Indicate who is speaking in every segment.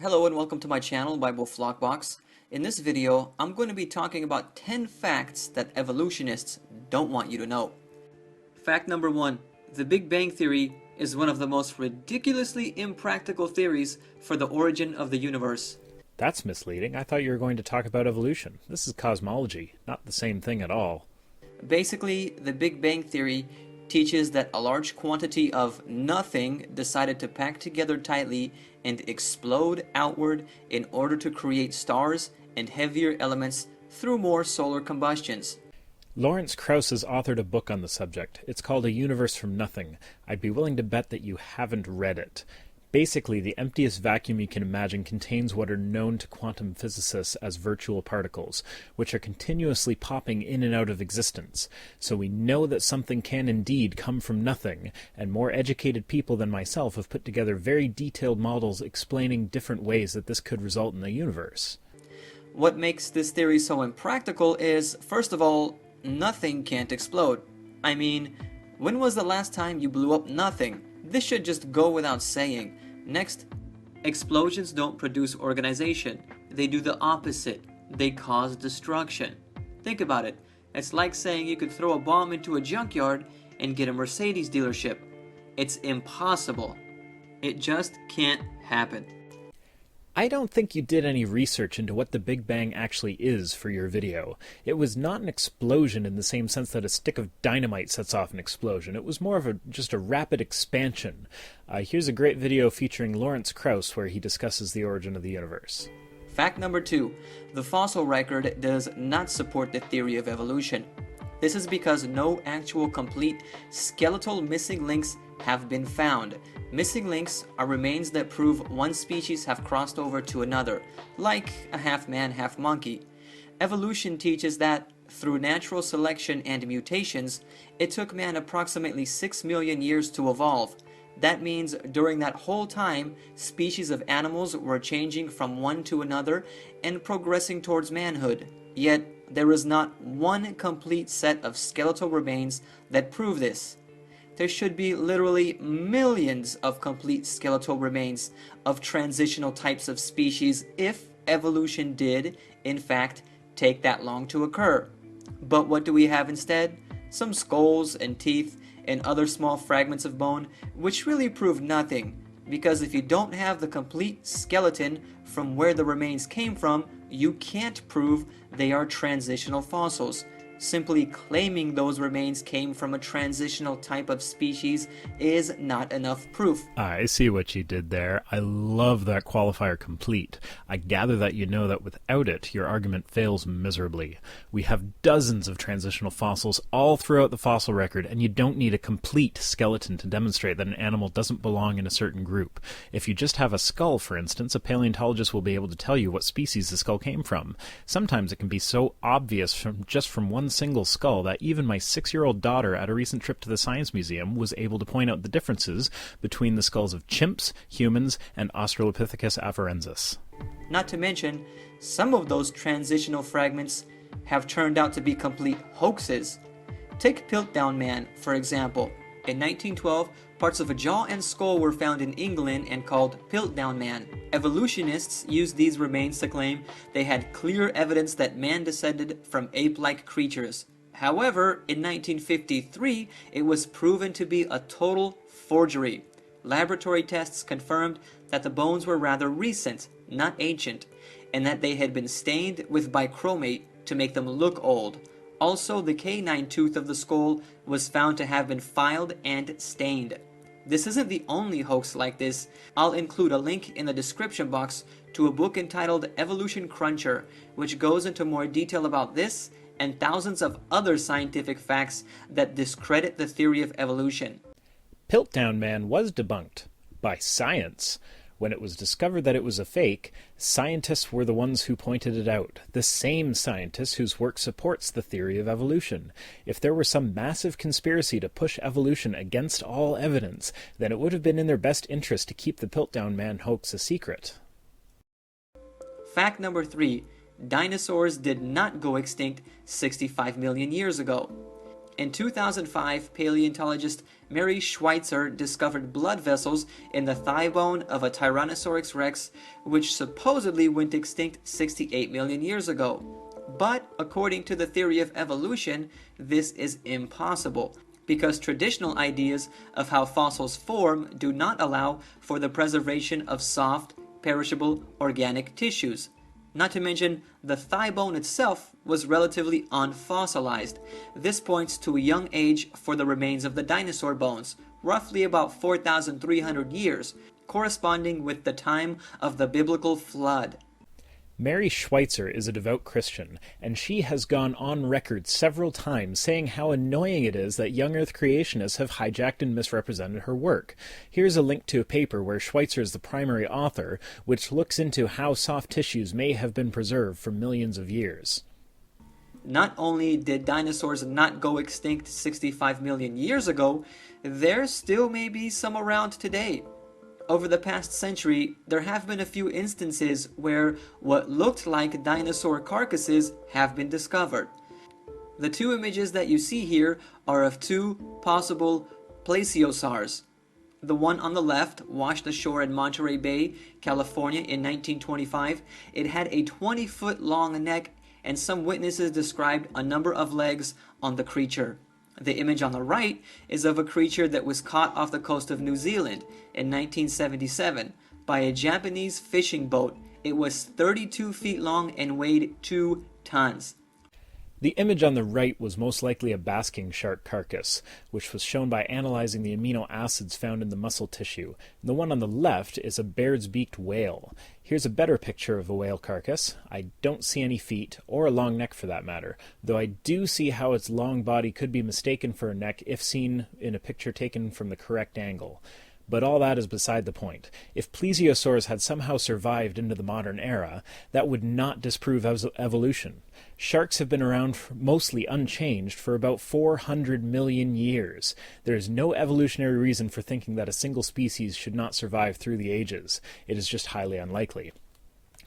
Speaker 1: Hello and welcome to my channel, Bible Flockbox. In this video, I'm going to be talking about 10 facts that evolutionists don't want you to know. Fact number 1. The Big Bang Theory is one of the most ridiculously impractical theories for the origin of the universe.
Speaker 2: That's misleading. I thought you were going to talk about evolution. This is cosmology, not the same thing at all.
Speaker 1: Basically, the Big Bang Theory teaches that a large quantity of nothing decided to pack together tightly and explode outward in order to create stars and heavier elements through more solar combustions.
Speaker 2: Lawrence Krauss has authored a book on the subject. It's called A Universe from Nothing. I'd be willing to bet that you haven't read it. Basically, the emptiest vacuum you can imagine contains what are known to quantum physicists as virtual particles, which are continuously popping in and out of existence. So we know that something can indeed come from nothing, and more educated people than myself have put together very detailed models explaining different ways that this could result in the universe.
Speaker 1: What makes this theory so impractical is, first of all, nothing can't explode. I mean, when was the last time you blew up nothing? This should just go without saying. Next, explosions don't produce organization. They do the opposite. They cause destruction. Think about it. It's like saying you could throw a bomb into a junkyard and get a Mercedes dealership. It's impossible. It just can't happen.
Speaker 2: I don't think you did any research into what the Big Bang actually is for your video. It was not an explosion in the same sense that a stick of dynamite sets off an explosion. It was more of just a rapid expansion. Here's a great video featuring Lawrence Krauss where he discusses the origin of the universe.
Speaker 1: Fact number 2. The fossil record does not support the theory of evolution. This is because no actual complete skeletal missing links have been found. Missing links are remains that prove one species have crossed over to another, like a half-man, half-monkey. Evolution teaches that, through natural selection and mutations, it took man approximately 6 million years to evolve. That means during that whole time, species of animals were changing from one to another and progressing towards manhood. Yet, there is not one complete set of skeletal remains that prove this. There should be literally millions of complete skeletal remains of transitional types of species if evolution did, in fact, take that long to occur. But what do we have instead? Some skulls and teeth and other small fragments of bone, which really prove nothing, because if you don't have the complete skeleton from where the remains came from, you can't prove they are transitional fossils. Simply claiming those remains came from a transitional type of species is not enough proof.
Speaker 2: I see what you did there. I love that qualifier complete. I gather that you know that without it, your argument fails miserably. We have dozens of transitional fossils all throughout the fossil record, and you don't need a complete skeleton to demonstrate that an animal doesn't belong in a certain group. If you just have a skull, for instance, a paleontologist will be able to tell you what species the skull came from. Sometimes it can be so obvious from one single skull that even my 6-year-old daughter at a recent trip to the Science Museum was able to point out the differences between the skulls of chimps, humans, and Australopithecus afarensis.
Speaker 1: Not to mention, some of those transitional fragments have turned out to be complete hoaxes. Take Piltdown Man, for example. In 1912, parts of a jaw and skull were found in England and called Piltdown Man. Evolutionists used these remains to claim they had clear evidence that man descended from ape-like creatures. However, in 1953, it was proven to be a total forgery. Laboratory tests confirmed that the bones were rather recent, not ancient, and that they had been stained with bichromate to make them look old. Also, the canine tooth of the skull was found to have been filed and stained. This isn't the only hoax like this. I'll include a link in the description box to a book entitled Evolution Cruncher, which goes into more detail about this and thousands of other scientific facts that discredit the theory of evolution.
Speaker 2: Piltdown Man was debunked by science. When it was discovered that it was a fake, scientists were the ones who pointed it out, the same scientists whose work supports the theory of evolution. If there were some massive conspiracy to push evolution against all evidence, then it would have been in their best interest to keep the Piltdown Man hoax a secret.
Speaker 1: Fact number 3. Dinosaurs did not go extinct 65 million years ago. In 2005, paleontologist Mary Schweitzer discovered blood vessels in the thigh bone of a Tyrannosaurus rex, which supposedly went extinct 68 million years ago. But according to the theory of evolution, this is impossible, because traditional ideas of how fossils form do not allow for the preservation of soft, perishable organic tissues. Not to mention, the thigh bone itself was relatively unfossilized. This points to a young age for the remains of the dinosaur bones, roughly about 4,300 years, corresponding with the time of the biblical flood.
Speaker 2: Mary Schweitzer is a devout Christian, and she has gone on record several times saying how annoying it is that young Earth creationists have hijacked and misrepresented her work. Here's a link to a paper where Schweitzer is the primary author, which looks into how soft tissues may have been preserved for millions of years.
Speaker 1: Not only did dinosaurs not go extinct 65 million years ago, there still may be some around today. Over the past century, there have been a few instances where what looked like dinosaur carcasses have been discovered. The two images that you see here are of two possible plesiosaurs. The one on the left washed ashore in Monterey Bay, California in 1925. It had a 20-foot long neck, and some witnesses described a number of legs on the creature. The image on the right is of a creature that was caught off the coast of New Zealand in 1977 by a Japanese fishing boat. It was 32 feet long and weighed 2 tons.
Speaker 2: The image on the right was most likely a basking shark carcass, which was shown by analyzing the amino acids found in the muscle tissue. And the one on the left is a Baird's-beaked whale. Here's a better picture of a whale carcass. I don't see any feet, or a long neck for that matter, though I do see how its long body could be mistaken for a neck if seen in a picture taken from the correct angle. But all that is beside the point. If plesiosaurs had somehow survived into the modern era, that would not disprove evolution. Sharks have been around mostly unchanged for about 400 million years. There is no evolutionary reason for thinking that a single species should not survive through the ages. It is just highly unlikely.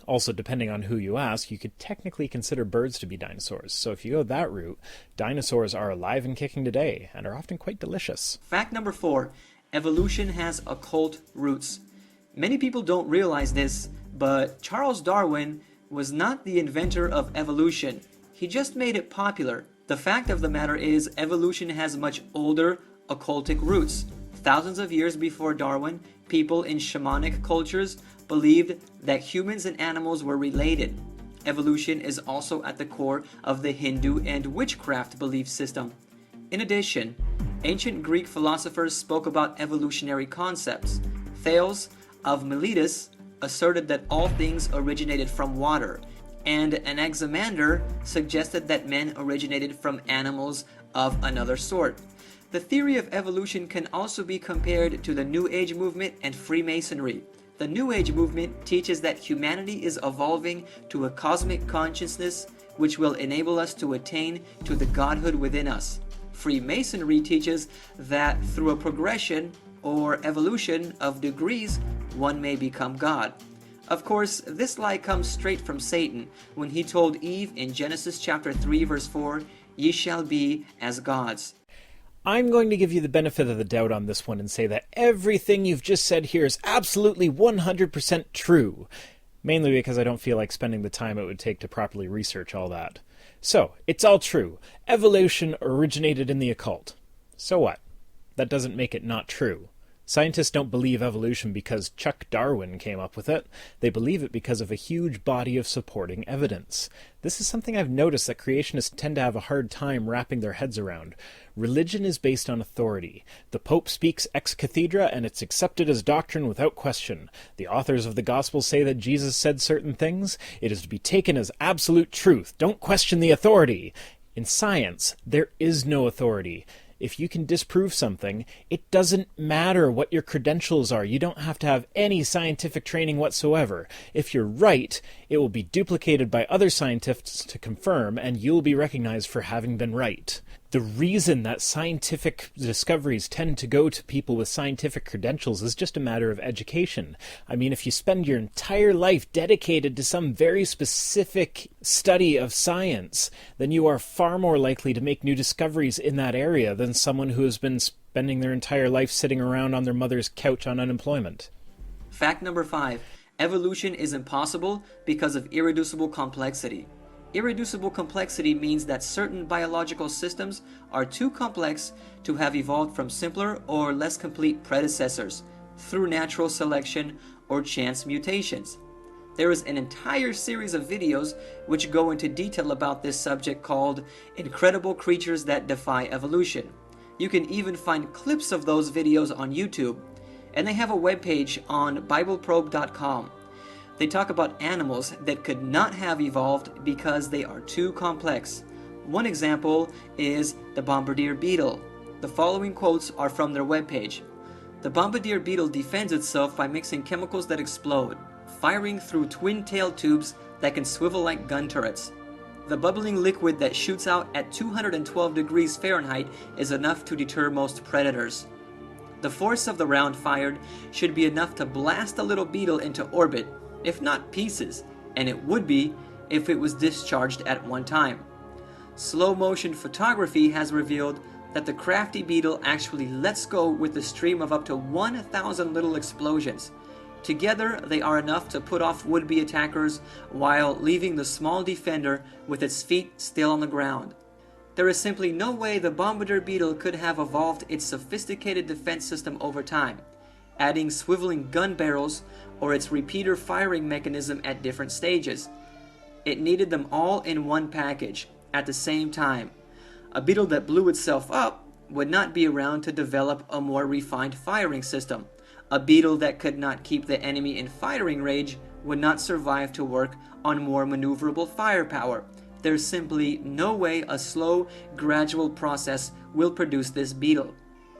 Speaker 2: Also, depending on who you ask, you could technically consider birds to be dinosaurs. So if you go that route, dinosaurs are alive and kicking today, and are often quite delicious.
Speaker 1: Fact number 4. Evolution has occult roots. Many people don't realize this, but Charles Darwin was not the inventor of evolution. He just made it popular. The fact of the matter is, evolution has much older occultic roots. Thousands of years before Darwin, people in shamanic cultures believed that humans and animals were related. Evolution is also at the core of the Hindu and witchcraft belief system. In addition, ancient Greek philosophers spoke about evolutionary concepts. Thales of Miletus asserted that all things originated from water, and Anaximander suggested that men originated from animals of another sort. The theory of evolution can also be compared to the New Age movement and Freemasonry. The New Age movement teaches that humanity is evolving to a cosmic consciousness which will enable us to attain to the godhood within us. Freemasonry teaches that through a progression or evolution of degrees, one may become God. Of course, this lie comes straight from Satan when he told Eve in Genesis chapter 3 verse 4, "Ye shall be as gods."
Speaker 2: I'm going to give you the benefit of the doubt on this one and say that everything you've just said here is absolutely 100% true, mainly because I don't feel like spending the time it would take to properly research all that. So, it's all true. Evolution originated in the occult. So what? That doesn't make it not true. Scientists don't believe evolution because Chuck Darwin came up with it. They believe it because of a huge body of supporting evidence. This is something I've noticed that creationists tend to have a hard time wrapping their heads around. Religion is based on authority. The Pope speaks ex cathedra and it's accepted as doctrine without question. The authors of the Gospels say that Jesus said certain things. It is to be taken as absolute truth. Don't question the authority. In science, there is no authority. If you can disprove something, it doesn't matter what your credentials are. You don't have to have any scientific training whatsoever. If you're right, it will be duplicated by other scientists to confirm, and you'll be recognized for having been right. The reason that scientific discoveries tend to go to people with scientific credentials is just a matter of education. I mean, if you spend your entire life dedicated to some very specific study of science, then you are far more likely to make new discoveries in that area than someone who has been spending their entire life sitting around on their mother's couch on unemployment.
Speaker 1: Fact number 5. Evolution is impossible because of irreducible complexity. Irreducible complexity means that certain biological systems are too complex to have evolved from simpler or less complete predecessors through natural selection or chance mutations. There is an entire series of videos which go into detail about this subject called Incredible Creatures That Defy Evolution. You can even find clips of those videos on YouTube, and they have a webpage on bibleprobe.com. They talk about animals that could not have evolved because they are too complex. One example is the bombardier beetle. The following quotes are from their webpage. The bombardier beetle defends itself by mixing chemicals that explode, firing through twin-tailed tubes that can swivel like gun turrets. The bubbling liquid that shoots out at 212 degrees Fahrenheit is enough to deter most predators. The force of the round fired should be enough to blast a little beetle into orbit, if not pieces, and it would be if it was discharged at one time. Slow motion photography has revealed that the crafty beetle actually lets go with a stream of up to 1,000 little explosions. Together, they are enough to put off would-be attackers while leaving the small defender with its feet still on the ground. There is simply no way the bombardier beetle could have evolved its sophisticated defense system over time, adding swiveling gun barrels or its repeater firing mechanism at different stages. It needed them all in one package at the same time. A beetle that blew itself up would not be around to develop a more refined firing system. A beetle that could not keep the enemy in firing range would not survive to work on more maneuverable firepower. There's simply no way a slow, gradual process will produce this beetle.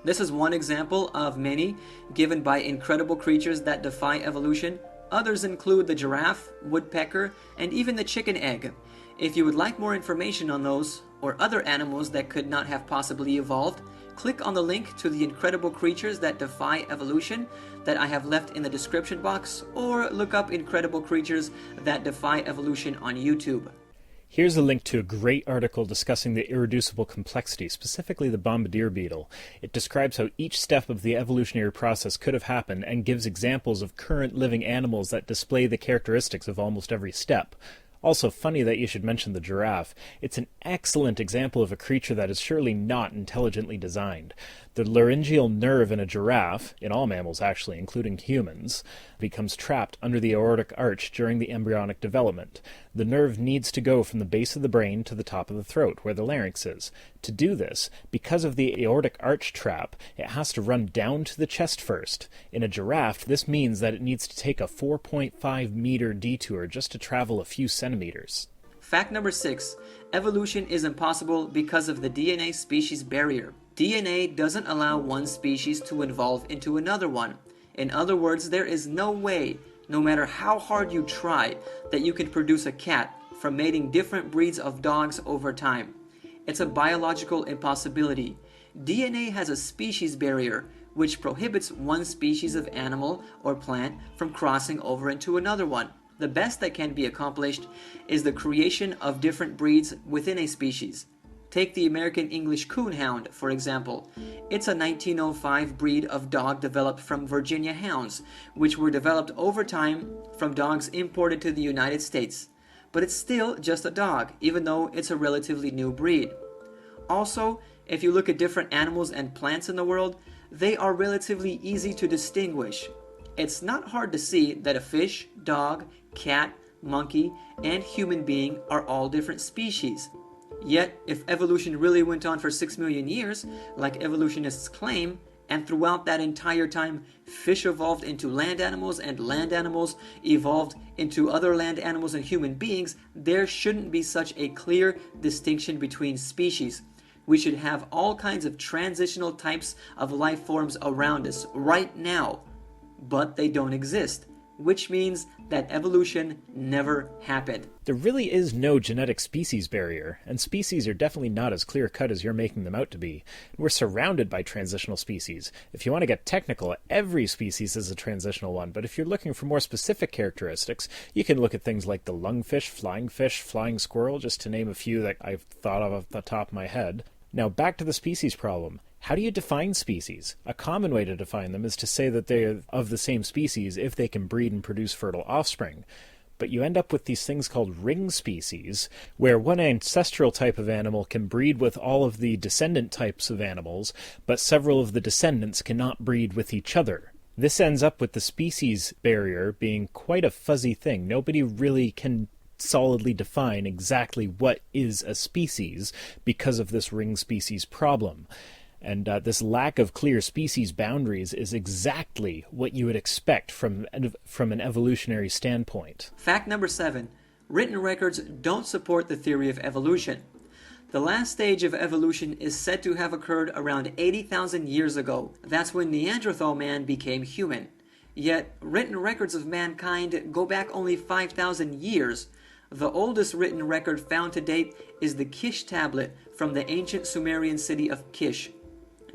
Speaker 1: This is one example of many given by incredible creatures that defy evolution. Others include the giraffe, woodpecker, and even the chicken egg. If you would like more information on those or other animals that could not have possibly evolved, click on the link to the incredible creatures that defy evolution that I have left in the description box, or look up Incredible Creatures That Defy Evolution on YouTube.
Speaker 2: Here's a link to a great article discussing the irreducible complexity, specifically the bombardier beetle. It describes how each step of the evolutionary process could have happened and gives examples of current living animals that display the characteristics of almost every step. Also, funny that you should mention the giraffe. It's an excellent example of a creature that is surely not intelligently designed. The laryngeal nerve in a giraffe, in all mammals actually, including humans, becomes trapped under the aortic arch during the embryonic development. The nerve needs to go from the base of the brain to the top of the throat, where the larynx is. To do this, because of the aortic arch trap, it has to run down to the chest first. In a giraffe, this means that it needs to take a 4.5 meter detour just to travel a few centimeters.
Speaker 1: Fact number 6. Evolution is impossible because of the DNA species barrier. DNA doesn't allow one species to evolve into another one. In other words, there is no way, no matter how hard you try, that you can produce a cat from mating different breeds of dogs over time. It's a biological impossibility. DNA has a species barrier, which prohibits one species of animal or plant from crossing over into another one. The best that can be accomplished is the creation of different breeds within a species. Take the American English Coonhound, for example. It's a 1905 breed of dog developed from Virginia hounds, which were developed over time from dogs imported to the United States. But it's still just a dog, even though it's a relatively new breed. Also, if you look at different animals and plants in the world, they are relatively easy to distinguish. It's not hard to see that a fish, dog, cat, monkey, and human being are all different species. Yet, if evolution really went on for 6 million years, like evolutionists claim, and throughout that entire time fish evolved into land animals and land animals evolved into other land animals and human beings, there shouldn't be such a clear distinction between species. We should have all kinds of transitional types of life forms around us right now, but they don't exist. which means that evolution never happened.
Speaker 2: There really is no genetic species barrier, and species are definitely not as clear-cut as you're making them out to be. We're surrounded by transitional species. If you want to get technical, every species is a transitional one, but if you're looking for more specific characteristics, you can look at things like the lungfish, flying squirrel, just to name a few that I've thought of off the top of my head. Now, back to the species problem. How do you define species? A common way to define them is to say that they are of the same species if they can breed and produce fertile offspring. But you end up with these things called ring species, where one ancestral type of animal can breed with all of the descendant types of animals, but several of the descendants cannot breed with each other. This ends up with the species barrier being quite a fuzzy thing. Nobody really can solidly define exactly what is a species because of this ring species problem. And this lack of clear species boundaries is exactly what you would expect from an evolutionary standpoint.
Speaker 1: Fact number 7. Written records don't support the theory of evolution. The last stage of evolution is said to have occurred around 80,000 years ago. That's when Neanderthal man became human. Yet, written records of mankind go back only 5,000 years. The oldest written record found to date is the Kish tablet from the ancient Sumerian city of Kish.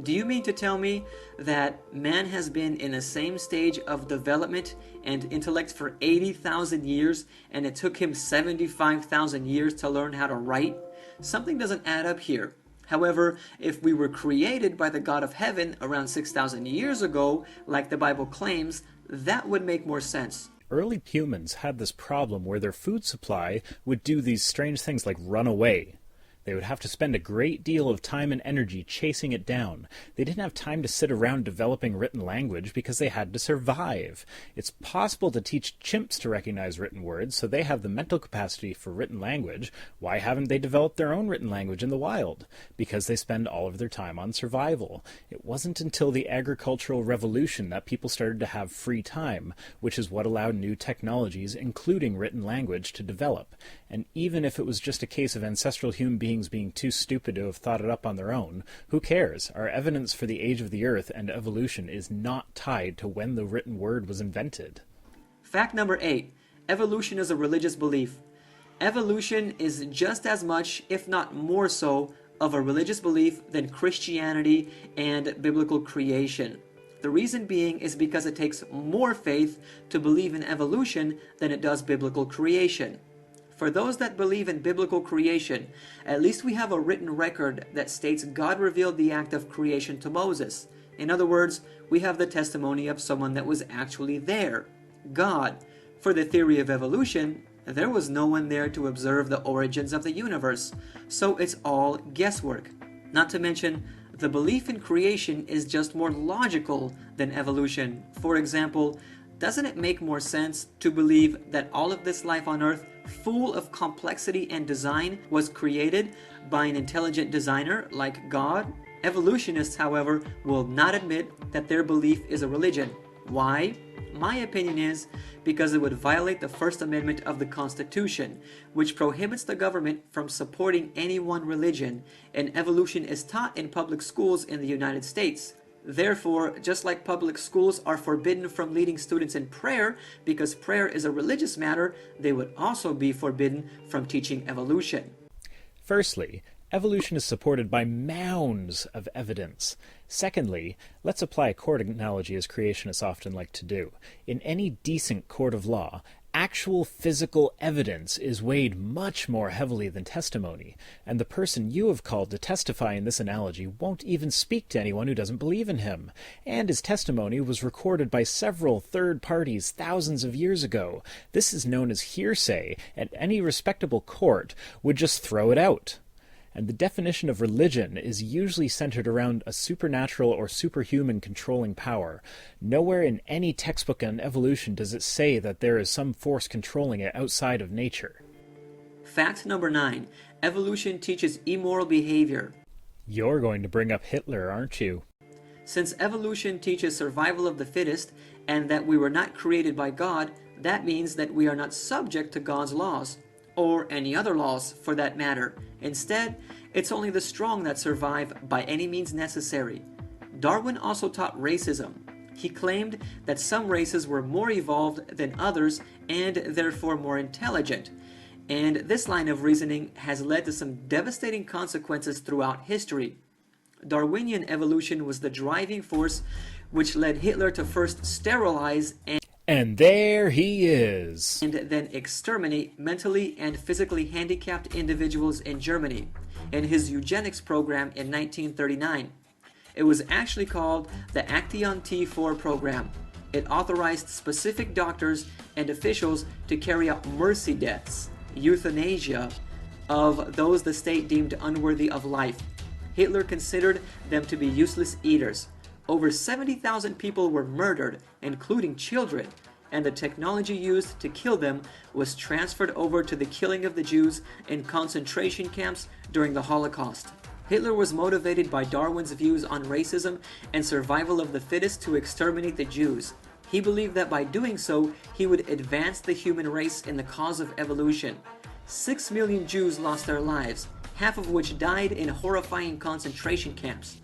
Speaker 1: Do you mean to tell me that man has been in the same stage of development and intellect for 80,000 years and it took him 75,000 years to learn how to write? Something doesn't add up here. However, if we were created by the God of heaven around 6,000 years ago, like the Bible claims, that would make more sense.
Speaker 2: Early humans had this problem where their food supply would do these strange things like run away. They would have to spend a great deal of time and energy chasing it down. They didn't have time to sit around developing written language because they had to survive. It's possible to teach chimps to recognize written words, so they have the mental capacity for written language. Why haven't they developed their own written language in the wild? Because they spend all of their time on survival. It wasn't until the agricultural revolution that people started to have free time, which is what allowed new technologies, including written language, to develop. And even if it was just a case of ancestral human beings being too stupid to have thought it up on their own, who cares? Our evidence for the age of the earth and evolution is not tied to when the written word was invented.
Speaker 1: Fact number 8. Evolution is a religious belief. Evolution is just as much, if not more so, of a religious belief than Christianity and biblical creation. The reason being is because it takes more faith to believe in evolution than it does biblical creation. For those that believe in biblical creation, at least we have a written record that states God revealed the act of creation to Moses. In other words, we have the testimony of someone that was actually there, God. For the theory of evolution, there was no one there to observe the origins of the universe, so it's all guesswork. Not to mention, the belief in creation is just more logical than evolution. For example, doesn't it make more sense to believe that all of this life on Earth, full of complexity and design, was created by an intelligent designer like God? Evolutionists, however, will not admit that their belief is a religion. Why? My opinion is because it would violate the First Amendment of the Constitution, which prohibits the government from supporting any one religion, and evolution is taught in public schools in the United States. Therefore, just like public schools are forbidden from leading students in prayer because prayer is a religious matter, they would also be forbidden from teaching evolution.
Speaker 2: Firstly, evolution is supported by mounds of evidence. Secondly, let's apply a court analogy as creationists often like to do. In any decent court of law, actual physical evidence is weighed much more heavily than testimony, and the person you have called to testify in this analogy won't even speak to anyone who doesn't believe in him, and his testimony was recorded by several third parties thousands of years ago. This is known as hearsay, and any respectable court would just throw it out. And the definition of religion is usually centered around a supernatural or superhuman controlling power. Nowhere in any textbook on evolution does it say that there is some force controlling it outside of nature.
Speaker 1: Fact number 9. Evolution teaches immoral behavior.
Speaker 2: You're going to bring up Hitler, aren't you?
Speaker 1: Since evolution teaches survival of the fittest and that we were not created by God, that means that we are not subject to God's laws, or any other laws for that matter. Instead, it's only the strong that survive by any means necessary. Darwin also taught racism. He claimed that some races were more evolved than others and therefore more intelligent. And this line of reasoning has led to some devastating consequences throughout history. Darwinian evolution was the driving force which led Hitler to first sterilize
Speaker 2: and there he is.
Speaker 1: And then exterminate mentally and physically handicapped individuals in Germany in his eugenics program in 1939. It was actually called the Action T4 program. It authorized specific doctors and officials to carry out mercy deaths, euthanasia, of those the state deemed unworthy of life. Hitler considered them to be useless eaters. Over 70,000 people were murdered, including children, and the technology used to kill them was transferred over to the killing of the Jews in concentration camps during the Holocaust. Hitler was motivated by Darwin's views on racism and survival of the fittest to exterminate the Jews. He believed that by doing so, he would advance the human race in the cause of evolution. 6 million Jews lost their lives, half of which died in horrifying concentration camps.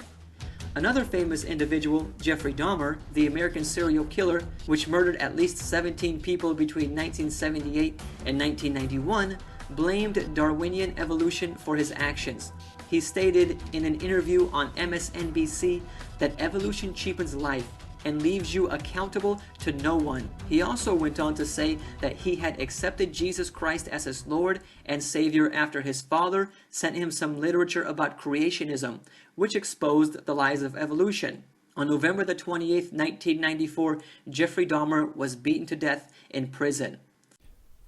Speaker 1: Another famous individual, Jeffrey Dahmer, the American serial killer, which murdered at least 17 people between 1978 and 1991, blamed Darwinian evolution for his actions. He stated in an interview on MSNBC that evolution cheapens life and leaves you accountable to no one. He also went on to say that he had accepted Jesus Christ as his Lord and Savior after his father sent him some literature about creationism, which exposed the lies of evolution. On November the 28th, 1994, Jeffrey Dahmer was beaten to death in prison.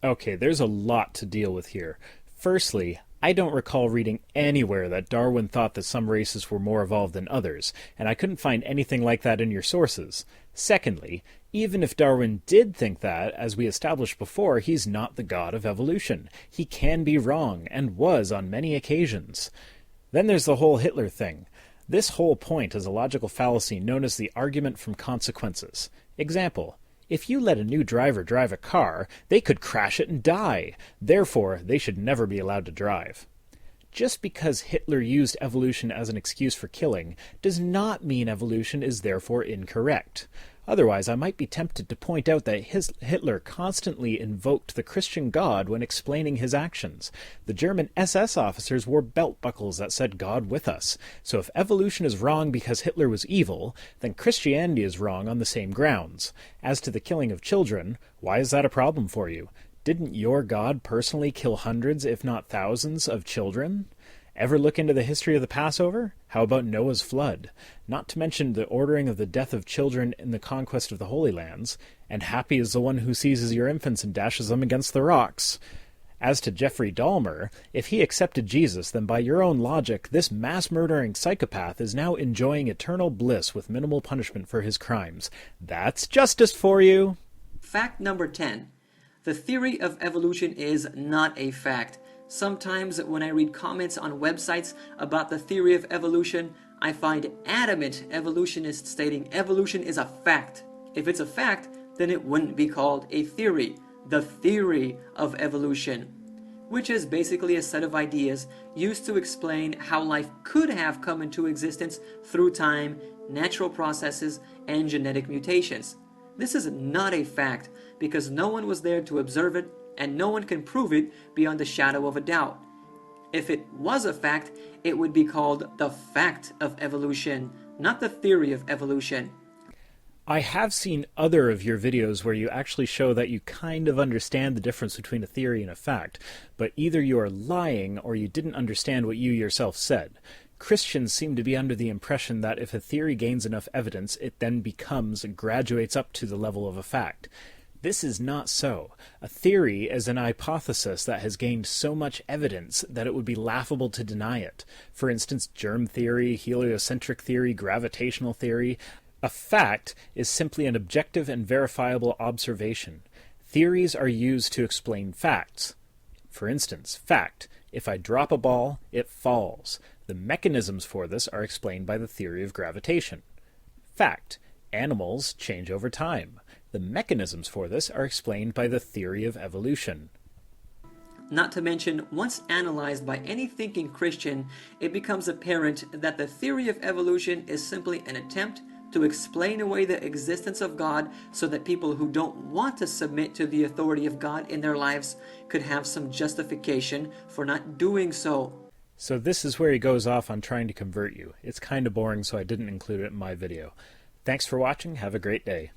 Speaker 2: Okay, there's a lot to deal with here. Firstly, I don't recall reading anywhere that Darwin thought that some races were more evolved than others, and I couldn't find anything like that in your sources. Secondly, even if Darwin did think that, as we established before, he's not the god of evolution. He can be wrong, and was on many occasions. Then there's the whole Hitler thing. This whole point is a logical fallacy known as the argument from consequences. Example: if you let a new driver drive a car, they could crash it and die. Therefore, they should never be allowed to drive. Just because Hitler used evolution as an excuse for killing does not mean evolution is therefore incorrect. Otherwise, I might be tempted to point out that Hitler constantly invoked the Christian God when explaining his actions. The German SS officers wore belt buckles that said "God with us." So if evolution is wrong because Hitler was evil, then Christianity is wrong on the same grounds. As to the killing of children, why is that a problem for you? Didn't your God personally kill hundreds, if not thousands, of children? Ever look into the history of the Passover? How about Noah's flood? Not to mention the ordering of the death of children in the conquest of the Holy Lands, and happy is the one who seizes your infants and dashes them against the rocks. As to Jeffrey Dahmer, if he accepted Jesus, then by your own logic, this mass-murdering psychopath is now enjoying eternal bliss with minimal punishment for his crimes. That's justice for you!
Speaker 1: Fact number 10. The theory of evolution is not a fact. Sometimes when I read comments on websites about the theory of evolution, I find adamant evolutionists stating evolution is a fact. If it's a fact, then it wouldn't be called a theory. The theory of evolution, which is basically a set of ideas used to explain how life could have come into existence through time, natural processes, and genetic mutations. This is not a fact because no one was there to observe it, and no one can prove it beyond the shadow of a doubt. If it was a fact, it would be called the fact of evolution, not the theory of evolution.
Speaker 2: I have seen other of your videos where you actually show that you kind of understand the difference between a theory and a fact, but either you are lying or you didn't understand what you yourself said. Christians seem to be under the impression that if a theory gains enough evidence, it then graduates up to the level of a fact. This is not so. A theory is an hypothesis that has gained so much evidence that it would be laughable to deny it. For instance, germ theory, heliocentric theory, gravitational theory. A fact is simply an objective and verifiable observation. Theories are used to explain facts. For instance, fact: if I drop a ball, it falls. The mechanisms for this are explained by the theory of gravitation. Fact: animals change over time. The mechanisms for this are explained by the theory of evolution.
Speaker 1: Not to mention, once analyzed by any thinking Christian, it becomes apparent that the theory of evolution is simply an attempt to explain away the existence of God so that people who don't want to submit to the authority of God in their lives could have some justification for not doing so.
Speaker 2: So this is where he goes off on trying to convert you. It's kind of boring, so I didn't include it in my video. Thanks for watching. Have a great day.